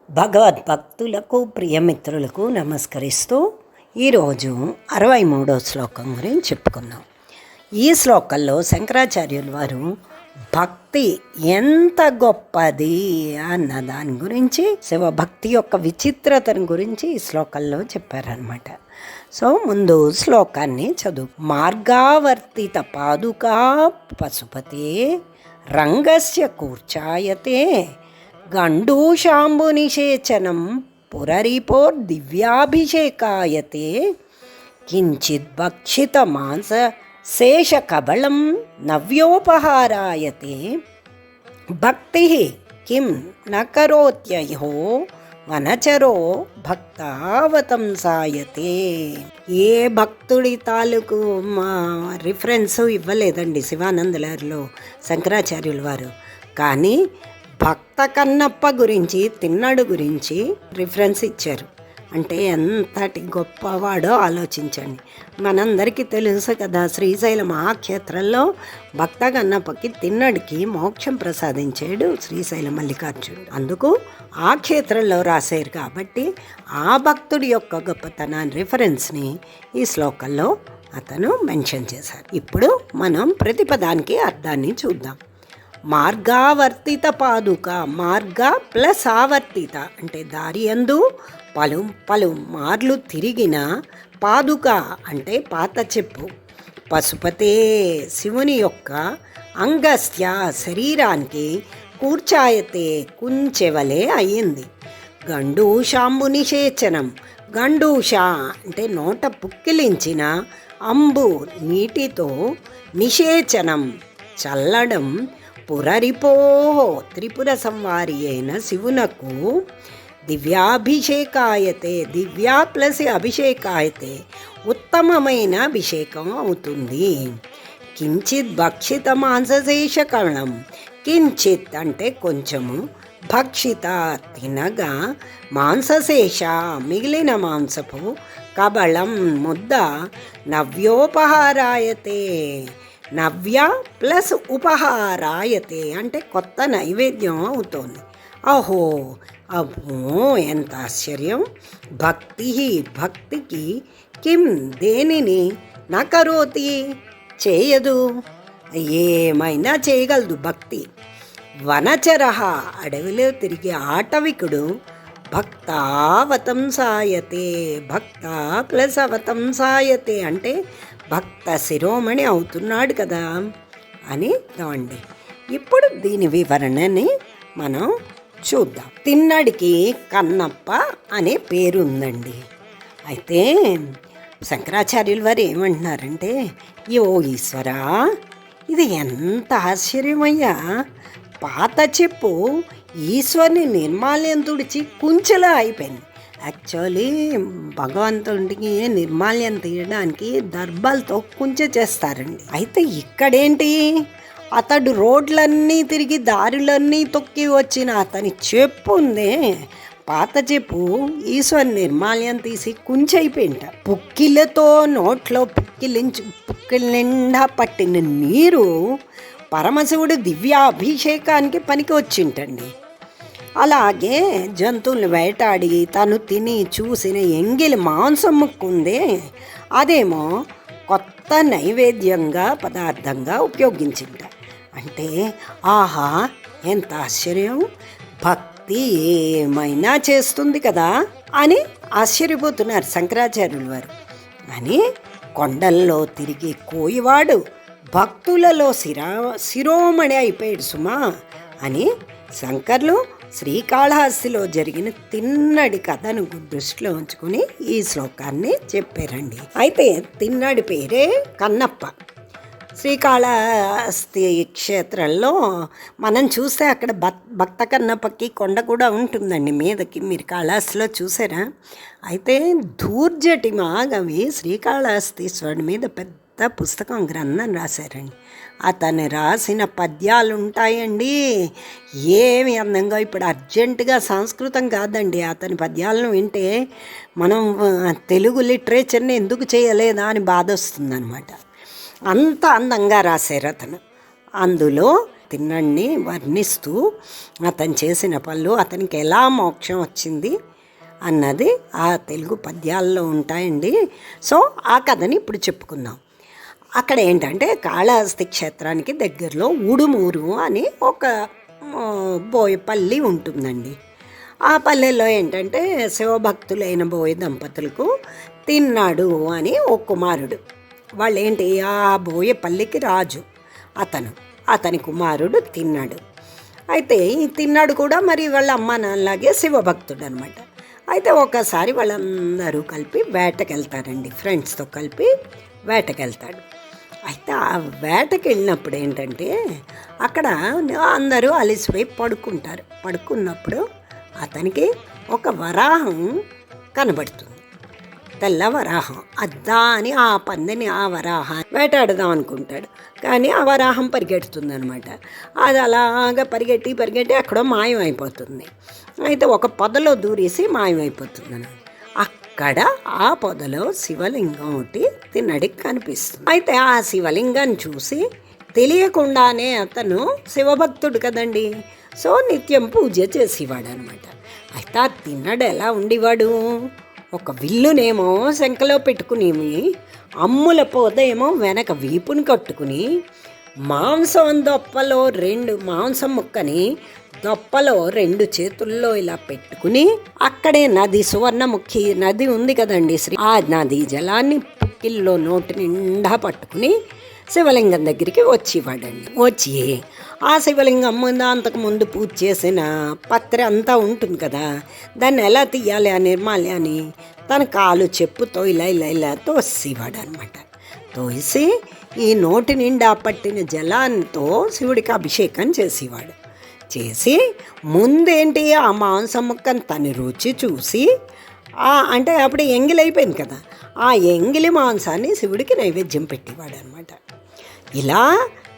భగవద్భక్తులకు ప్రియమిత్రులకు నమస్కరిస్తూ ఈరోజు 63వ శ్లోకం గురించి చెప్పుకుందాం. ఈ శ్లోకంలో శంకరాచార్యుల వారు భక్తి ఎంత గొప్పది అన్న దాని గురించి, శివభక్తి యొక్క విచిత్రతను గురించి ఈ శ్లోకంలో చెప్పారనమాట. సో ముందు శ్లోకాన్ని చదువు. మార్గావర్తిత పాదుకా పశుపతే రంగస్య కూర్చాయతే గండూషాంబునిషేచనం పురరిపోర్దివ్యాభిషేకాయతే కించిత్ భక్షిత మాంస శేషకబళం నవ్యోపహారాయతే భక్తి కిం న కరోత్యయో వనచరో భక్తావతంసాయతే. ఏ భక్తుడి తాలూకు రిఫరెన్స్ ఇవ్వలేదండి శివానందలహరిలో శంకరాచార్యుల వారు, కానీ భక్త కన్నప్ప గురించి, తిన్నడు గురించి రిఫరెన్స్ ఇచ్చారు. అంటే ఎంతటి గొప్పవాడో ఆలోచించండి. మనందరికీ తెలుసు కదా, శ్రీశైల మహాక్షేత్రంలో భక్త కన్నప్పకి, తిన్నడికి మోక్షం ప్రసాదించాడు శ్రీశైల మల్లికార్జునుడు. అందుకు ఆ క్షేత్రంలో రాశారు కాబట్టి ఆ భక్తుడి యొక్క గొప్పతనాన్ని, రిఫరెన్స్ని ఈ శ్లోకంలో అతను మెన్షన్ చేశారు. ఇప్పుడు మనం ప్రతిపదానికి అర్థాన్ని చూద్దాం. మార్గావర్తిత పాదుక, మార్గ ప్లస్ ఆవర్తిత అంటే దారి యందు పలు మార్లు తిరిగిన, పాదుక అంటే పాత చెప్పు, పశుపతే శివుని యొక్క అంగస్య శరీరానికి, కూర్చాయతే కుంచెవలే అయ్యింది. గండూషాంబు నిషేచనం, గండూష అంటే నోట పుక్కిలించిన, అంబు నీటితో, నిషేచనం చల్లడం, పురరిపోహో త్రిపుర సంవారి అయిన శివునకు, దివ్యాభిషేకాయతే దివ్యా ప్లస్ అభిషేకాయతే ఉత్తమమైన అభిషేకం అవుతుంది. కించిత్ భక్షిత మాంసశేష కణం, కించిత్ అంటే కొంచెము, భక్షిత తినగా, మాంసశేష మిగిలిన మాంసపు, కబళం ముద్ద, నవ్యోపహారాయతే నవ్య ప్లస్ ఉపహారాయతే అంటే కొత్త నైవేద్యం అవుతోంది. అహో అబ్బో ఎంత ఆశ్చర్యం! భక్తి భక్తికి, కిం దేనిని, నకరోతి చేయదు, ఏమైనా చేయగలదు భక్తి. వనచర అడవిలో తిరిగే ఆటవికుడు, భక్తావతంసాయతే భక్త ప్లస్ అవతంసాయతే అంటే భక్త శిరోమణి అవుతున్నాడు కదా అని అర్థమండి. ఇప్పుడు దీని వివరణని మనం చూద్దాం. తిన్నడికి కన్నప్ప అనే పేరు ఉందండి. అయితే శంకరాచార్యుల వారు ఏమంటున్నారంటే, ఓ ఈశ్వరా, ఇది ఎంత ఆశ్చర్యమయ్యా! పాత చెప్పు ఈశ్వరుని నిర్మాల్యం తుడిచి కుంచెలా అయిపోయింది. యాక్చువల్లీ భగవంతుడికి నిర్మాల్యం తీయడానికి దర్భాలతో కుంచె చేస్తారండి. అయితే ఇక్కడేంటి, అతడు రోడ్లన్నీ తిరిగి దారులన్నీ తొక్కి వచ్చిన అతని చెప్పు ఉందే, పాత చెప్పు ఈశ్వరు నిర్మాల్యం తీసి కుంచెయిపోయింట. పుక్కిలతో నోట్లో పుక్కిల నిండా పట్టిన నీరు పరమశివుడు దివ్యాభిషేకానికి పనికి వచ్చింటండి. అలాగే జంతువులు వేటాడి తను తిని చూసిన ఎంగిలి మాంసం ముక్కుందే, అదేమో కొత్త నైవేద్యంగా పదార్థంగా ఉపయోగించింట. అంటే ఆహా ఎంత ఆశ్చర్యం! భక్తి ఏమైనా చేస్తుంది కదా అని ఆశ్చర్యపోతున్నారు శంకరాచార్యుల వారు. అని కొండల్లో తిరిగి కోయివాడు భక్తులలో శిరోమణి అయిపోయాడు సుమా అని శంకర్లు శ్రీకాళహస్తిలో జరిగిన తిన్నడి కథను దృష్టిలో ఉంచుకుని ఈ శ్లోకాన్ని చెప్పారండి. అయితే తిన్నడి పేరే కన్నప్ప. శ్రీకాళహస్తి క్షేత్రంలో మనం చూస్తే అక్కడ భక్త కన్నప్పకి కొండ కూడా ఉంటుందండి మీదకి. మీరు కాళహస్తిలో చూసారా? అయితే ధూర్జటి మాగవి శ్రీకాళహస్తీశ్వరుడి మీద పెద్ద పుస్తకం, గ్రంథం రాశారండి. అతను రాసిన పద్యాలు ఉంటాయండి, ఏమి అందంగా. ఇప్పుడు అర్జెంటుగా సంస్కృతం కాదండి, అతని పద్యాలను వింటే మనం తెలుగు లిటరేచర్ని ఎందుకు చేయలేదా అని బాధ వస్తుందన్నమాట. అంత అందంగా రాశారు అతను. అందులో తిన్నడిని వర్ణిస్తూ అతను చేసిన పనులు, అతనికి ఎలా మోక్షం వచ్చింది అన్నది ఆ తెలుగు పద్యాల్లో ఉంటాయండి. సో ఆ కథని ఇప్పుడు చెప్పుకుందాం. అక్కడ ఏంటంటే కాళహస్తి క్షేత్రానికి దగ్గరలో ఉడుమూరు అని ఒక బోయపల్లి ఉంటుందండి. ఆ పల్లెల్లో ఏంటంటే శివభక్తులైన బోయ దంపతులకు తిన్నాడు అని ఒక కుమారుడు. వాళ్ళు ఏంటి, ఆ బోయపల్లికి రాజు అతని కుమారుడు తిన్నాడు. అయితే ఈ తిన్నాడు కూడా మరి వాళ్ళ అమ్మ నాన్నలాగే శివభక్తుడు అనమాట. అయితే ఒకసారి వాళ్ళందరూ కలిపి వేటకెళ్తారండి, ఫ్రెండ్స్తో కలిపి వేటకెళ్తాడు. అయితే ఆ వేటకి వెళ్ళినప్పుడు ఏంటంటే అక్కడ అందరూ అలిసిపోయి పడుకున్నప్పుడు అతనికి ఒక వరాహం కనబడుతుంది, తెల్ల వరాహం. అద్దా అని ఆ పందిని, ఆ వరాహాన్ని వేటాడదాం అనుకుంటాడు. కానీ ఆ వరాహం పరిగెడుతుంది అనమాట. అది అలాగా పరిగెట్టి ఎక్కడో మాయమైపోతుంది. అయితే ఒక పొదలో దూరేసి మాయమైపోతుంది. అక్కడ ఆ పొదలో శివలింగం ఒకటి తిన్నడికి కనిపిస్తుంది. అయితే ఆ శివలింగాన్ని చూసి తెలియకుండానే అతను శివభక్తుడు కదండి, సో నిత్యం పూజ చేసేవాడు అనమాట. అయితే ఆ తిన్నడు ఎలా ఉండేవాడు, ఒక విల్లునేమో శంఖలో పెట్టుకుని, అమ్ముల పోదేమో వెనక వీపుని కట్టుకుని, మాంసం మాంసం ముక్కని దొప్పలో 2 చేతుల్లో ఇలా పెట్టుకుని, అక్కడే నది, సువర్ణముఖి నది ఉంది కదండి, ఆ నది జలాన్ని పుక్కిల్లో నోటి నిండా పట్టుకుని శివలింగం దగ్గరికి వచ్చి ఆ శివలింగం ముందు అంతకుముందు పూజ చేసిన పత్ర అంతా ఉంటుంది కదా, దాన్ని ఎలా తీయాలి ఆ నిర్మాల్యాన్ని తన కాలు చెప్పుతో ఇలా తోసేవాడు అనమాట. తోసి ఈ నోటి నిండా పట్టిన జలాంతో శివుడికి అభిషేకం చేసి ముందేంటి ఆ మాంసం ముక్కను తను రుచి చూసి, అంటే అప్పుడు ఎంగిలి అయిపోయింది కదా, ఆ ఎంగిలి మాంసాన్ని శివుడికి నైవేద్యం పెట్టేవాడు అనమాట. ఇలా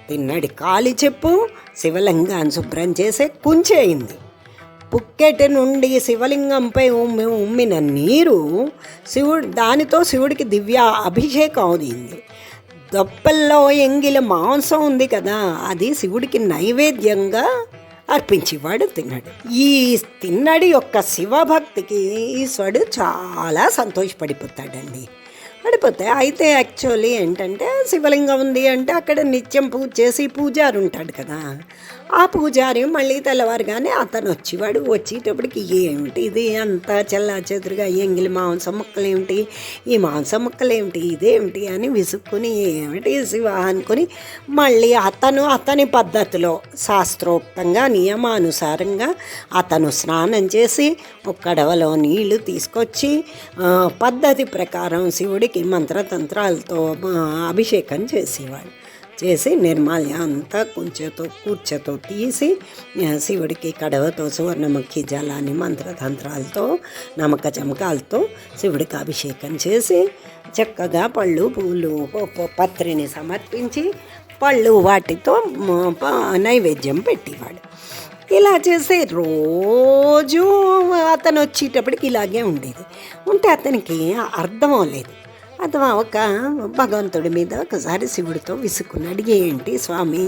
తిన్నడి కాలి చెప్పు శివలింగాన్ని శుభ్రం చేసే కుంచె అయింది. పుక్కెటి నుండి శివలింగంపై ఉమ్మిన నీరు దానితో శివుడికి దివ్య అభిషేకం అయింది. దొప్పల్లో ఎంగిలి మాంసం ఉంది కదా, అది శివుడికి నైవేద్యంగా అర్పించేవాడు తిన్నాడు. ఈ తిన్నడి యొక్క శివభక్తికి ఈశ్వరుడు చాలా సంతోషపడిపోతాడండి. అయితే యాక్చువల్లీ ఏంటంటే శివలింగం ఉంది అంటే అక్కడ నిత్యం పూజ చేసి పూజారి ఉంటాడు కదా, ఆ పూజారి మళ్ళీ తెల్లవారుగానే అతను వచ్చేటప్పటికి ఏమిటి ఇది అంతా చెల్లా చెదురుగా ఎంగిలి మాంసం ముక్కలు ఏమిటి, ఈ మాంసం ముక్కలు ఏమిటి, ఇదేమిటి అని విసుక్కుని ఏమిటి శివ అనుకుని మళ్ళీ అతని పద్ధతిలో శాస్త్రోక్తంగా నియమానుసారంగా అతను స్నానం చేసి ఒక కడవలో నీళ్లు తీసుకొచ్చి పద్ధతి ప్రకారం శివుడికి మంత్రతంత్రాలతో అభిషేకం చేసి నిర్మాల్యం అంతా కూర్చతో తీసి శివుడికి కడవతో సువర్ణముఖి జలాన్ని మంత్రతంత్రాలతో నమ్మక చమకాలతో శివుడికి అభిషేకం చేసి చక్కగా పళ్ళు పూలు పత్రిని సమర్పించి పళ్ళు వాటితో నైవేద్యం పెట్టేవాడు. ఇలా చేసి రోజు అతను వచ్చేటప్పటికి ఇలాగే ఉంటే అతనికి అర్థం అవ్వలేదు. ఒక భగవంతుడి మీద ఒకసారి శివుడితో విసుక్కున్నాడు, ఏంటి స్వామి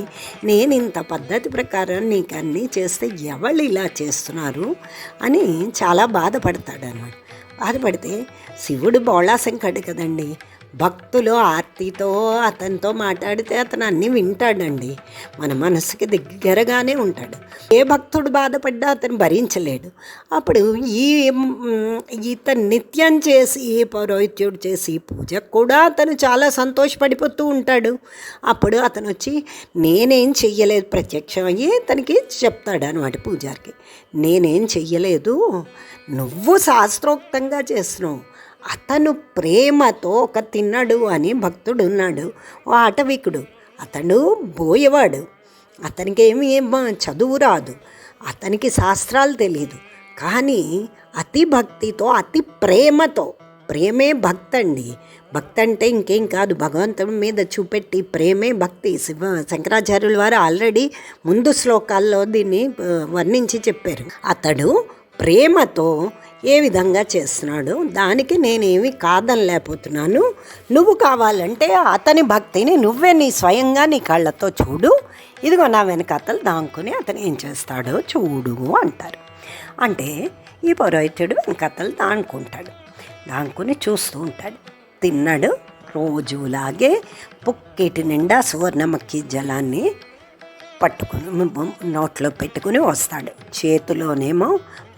నేను ఇంత పద్ధతి ప్రకారం నీకు అన్నీ చేస్తే ఎవళ్ళు ఇలా చేస్తున్నారు అని చాలా బాధపడతాడు అన్నమాట. బాధపడితే శివుడు బోళాశంకరుడు కదండి, భక్తులు ఆర్తితో అతనితో మాట్లాడితే అతను అన్నీ వింటాడండి, మన మనసుకి దగ్గరగానే ఉంటాడు. ఏ భక్తుడు బాధపడ్డా అతను భరించలేడు. అప్పుడు ఇతను నిత్యం చేసి పౌరోహిత్యుడు చేసి పూజకు కూడా అతను చాలా సంతోషపడిపోతూ ఉంటాడు. అప్పుడు అతను వచ్చి నేనేం చెయ్యలేదు, ప్రత్యక్షం అయ్యి తనకి చెప్తాడు అనమాట పూజారికి, నేనేం చెయ్యలేదు, నువ్వు శాస్త్రోక్తంగా చేస్తున్నావు. అతను ప్రేమతో ఒక తిన్నడు అని భక్తుడు ఉన్నాడు, అటవికుడు, అతడు బోయేవాడు, అతనికి ఏమి చదువు రాదు, అతనికి శాస్త్రాలు తెలియదు, కానీ అతి భక్తితో అతి ప్రేమే భక్తి అండి. భక్తి అంటే ఇంకేం కాదు, భగవంతుడి మీద చూపెట్టి ప్రేమే భక్తి. శంకరాచార్యుల వారు ఆల్రెడీ ముందు శ్లోకాల్లో దీన్ని వర్ణించి చెప్పారు. అతడు ప్రేమతో ఏ విధంగా చేస్తున్నాడు, దానికి నేనేమి కాదనలేకపోతున్నాను. నువ్వు కావాలంటే అతని భక్తిని నువ్వే స్వయంగా నీ కళ్ళతో చూడు, ఇదిగో నా వెనకాతలు దాంకుని అతను ఏం చేస్తాడో చూడు అంటారు. అంటే ఈ పురోహితుడు వెనకాతలు దాంకుని చూస్తూ ఉంటాడు. తిన్నాడు, రోజులాగే పుక్కిటి నిండా సువర్ణమక్కి జలాన్ని పట్టుకుని నోట్లో పెట్టుకుని వస్తాడు. చేతిలోనేమో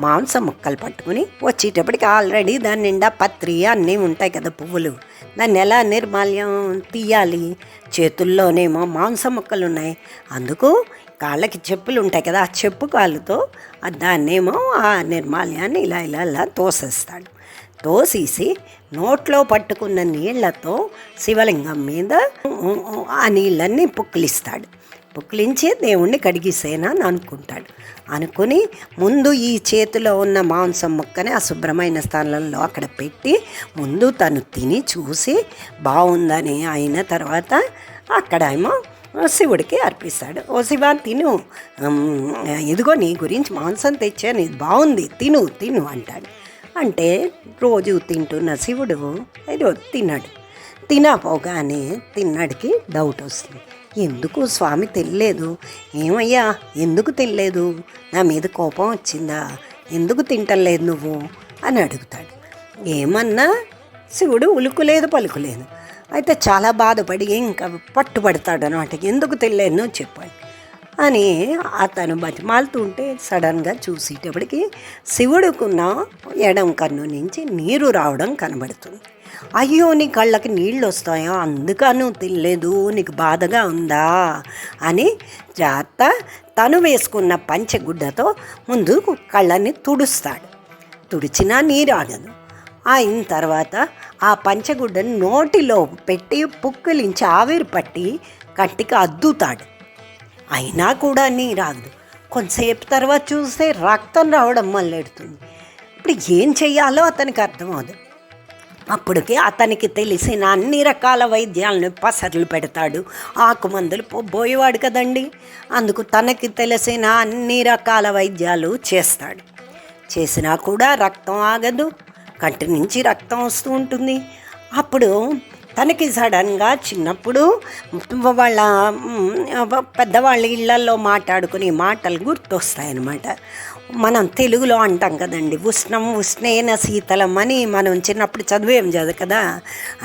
మాంసం ముక్కలు పట్టుకుని వచ్చేటప్పటికి ఆల్రెడీ దాని నిండా పత్రి అన్నీ ఉంటాయి కదా, పువ్వులు. దాన్ని ఎలా నిర్మాల్యం తీయాలి? చేతుల్లోనేమో మాంసం ముక్కలు ఉన్నాయి, అందుకు కాళ్ళకి చెప్పులు ఉంటాయి కదా, ఆ చెప్పు కాళ్ళతో దాన్నేమో ఆ నిర్మాల్యాన్ని ఇలా ఇలా ఇలా తోసేస్తాడు. తోసేసి నోట్లో పట్టుకున్న నీళ్లతో శివలింగం మీద ఆ నీళ్ళన్నీ పుక్కిలించి దేవుణ్ణి కడిగిసేనని అనుకుని ముందు ఈ చేతిలో ఉన్న మాంసం ముక్కని ఆ శుభ్రమైన స్థానంలో అక్కడ పెట్టి ముందు తను తిని చూసి బాగుందని అయిన తర్వాత అక్కడ ఏమో శివుడికి అర్పిస్తాడు. ఓ శివ, తిను, ఇదిగో నీ గురించి మాంసం తెచ్చాను, ఇది బాగుంది, తిను అంటాడు. అంటే రోజు తింటున్న శివుడు ఈరోజు తినపోగానే తిన్నాడికి డౌట్ వస్తుంది. ఎందుకు స్వామి తినలేదు? ఏమయ్యా ఎందుకు తినలేదు? నా మీద కోపం వచ్చిందా? ఎందుకు తింటలేదు నువ్వు అని అడుగుతాడు. ఏమన్నా శివుడు ఉలుకులేదు పలుకులేదు. అయితే చాలా బాధపడి ఇంకా పట్టుబడతాడు అనమాట. ఎందుకు తినలేను చెప్పండి అని అతను బతిమాలుతుంటే సడన్గా చూసేటప్పటికి శివుడుకున్న ఎడం కన్ను నుంచి నీరు రావడం కనబడుతుంది. అయ్యో, నీ కళ్ళకి నీళ్ళు వస్తాయో అందుకను తినలేదు, నీకు బాధగా ఉందా అని జాగ్రత్త తను వేసుకున్న పంచగుడ్డతో ముందు కళ్ళని తుడిచినా నీరు ఆగదు. అయిన తర్వాత ఆ పంచగుడ్డని నోటిలో పెట్టి పుక్కిలించి ఆవిరి పట్టి కంటికి అద్దుతాడు. అయినా కూడా నీరు ఆగదు. కొంతసేపు తర్వాత చూస్తే రక్తం రావడం మొదలెడుతుంది. ఇప్పుడు ఏం చెయ్యాలో అతనికి అర్థం అవ్వదు. అప్పటికి అతనికి తెలిసిన అన్ని రకాల వైద్యాలను పసర్లు పెడతాడు. ఆకుమందులు పోయేవాడు కదండి, అందుకు తనకి తెలిసిన అన్ని రకాల వైద్యాలు చేసినా కూడా రక్తం ఆగదు, కంటి నుంచి రక్తం వస్తూ ఉంటుంది. అప్పుడు తనకి సడన్గా చిన్నప్పుడు వాళ్ళ పెద్దవాళ్ళ ఇళ్లల్లో మాట్లాడుకునే మాటలు గుర్తొస్తాయన్నమాట. మనం తెలుగులో అంటాం కదండి, ఉష్ణేన శీతలం అని మనం చిన్నప్పుడు చదివేం కదా.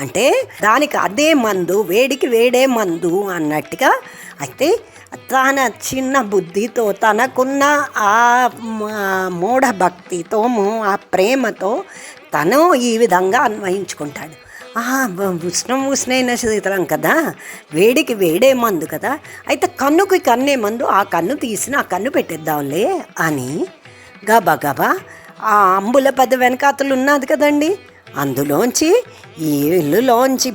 అంటే దానికి అదే మందు, వేడికి వేడే మందు అన్నట్టుగా. అయితే తన చిన్న బుద్ధితో తనకున్న ఆ మూఢభక్తితో ఆ ప్రేమతో తను ఈ విధంగా అన్వయించుకుంటాడు. ఉష్ణైన శీతలం కదా, వేడికి వేడే మందు కదా, అయితే కన్నుకి కన్నే మందు, ఆ కన్ను తీసి ఆ కన్ను పెట్టేద్దాంలే అని గబగబా ఆ అంబుల పద వెనకాతలు ఉన్నది కదండి, అందులోంచి ఈ ఇల్లులోంచి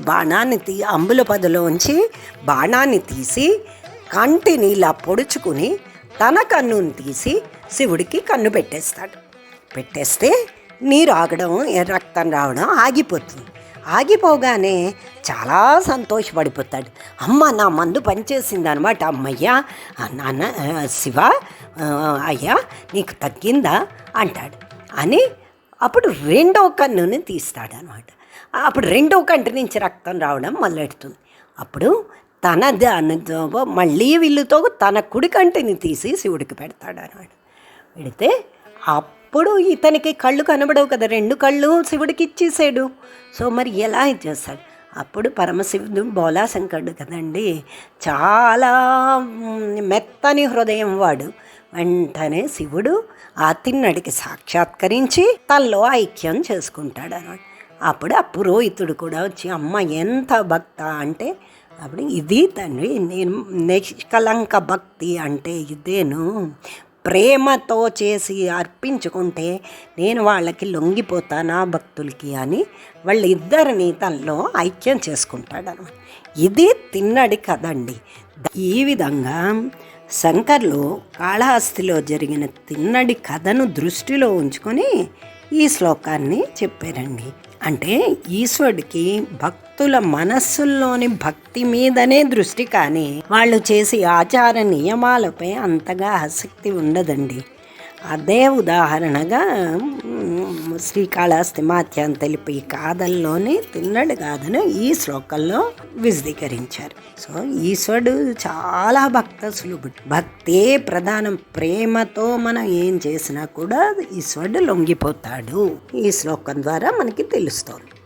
అంబుల పదలోంచి బాణాన్ని తీసి కంటిని ఇలా పొడుచుకుని తన కన్నుని తీసి శివుడికి కన్ను పెట్టేస్తే నీరు ఆగడం, రక్తం రావడం ఆగిపోతుంది. ఆగిపోగానే చాలా సంతోషపడిపోతాడు. అమ్మ, నా మందు పనిచేసింది అనమాట, అమ్మయ్యా, నాన్న శివ, అయ్యా నీకు తగ్గిందా అంటాడు. అని అప్పుడు రెండో కన్నుని తీస్తాడనమాట. అప్పుడు రెండో కంటి నుంచి రక్తం రావడం మొదలెడుతుంది. అప్పుడు తన దానితో మళ్ళీ వీళ్ళతో తన కుడి కంటిని తీసి శివుడికి పెడతాడు అనమాట. పెడితే అప్పుడు ఇతనికి కళ్ళు కనబడవు కదా, రెండు కళ్ళు శివుడికి ఇచ్చేసాడు. సో మరి ఎలా ఇచ్చేస్తాడు? అప్పుడు పరమశివుడు బోలాశంకరుడు కదండి, చాలా మెత్తని హృదయం వాడు. వెంటనే శివుడు ఆ తిన్నడికి సాక్షాత్కరించి తనలో ఐక్యం చేసుకుంటాడు అన్నమాట. అప్పుడు ఆ పురోహితుడు కూడా వచ్చి, అమ్మ ఎంత భక్త అంటే, అప్పుడు ఇది తండ్రి, నేను నిష్కలంక భక్తి అంటే ఇదేను, ప్రేమతో చేసి అర్పించుకుంటే నేను వాళ్ళకి లొంగిపోతాను ఆ భక్తులకి అని వాళ్ళిద్దరిని తనలో ఐక్యం చేసుకుంటాడు అన్నమాట. ఇది తిన్నడి కదండి. ఈ విధంగా శంకర్లు కాళహస్తిలో జరిగిన తిన్నడి కథను దృష్టిలో ఉంచుకొని ఈ శ్లోకాన్ని చెప్పారండి. అంటే ఈశ్వరుడికి భక్తుల మనస్సుల్లోని భక్తి మీదనే దృష్టి, కానీ వాళ్ళు చేసే ఆచార నియమాలపై అంతగా ఆసక్తి ఉండదండి. అదే ఉదాహరణగా శ్రీకాళహస్తి మాత్యం తెలిపి కాదల్లోనే తిన్నడు కాదని ఈ శ్లోకంలో విశదీకరించారు. సో ఈశ్వరుడు చాలా భక్త సులభుడు, భక్తే ప్రధానం. ప్రేమతో మనం ఏం చేసినా కూడా ఈశ్వరుడు లొంగిపోతాడు. ఈ శ్లోకం ద్వారా మనకి తెలుస్తోంది.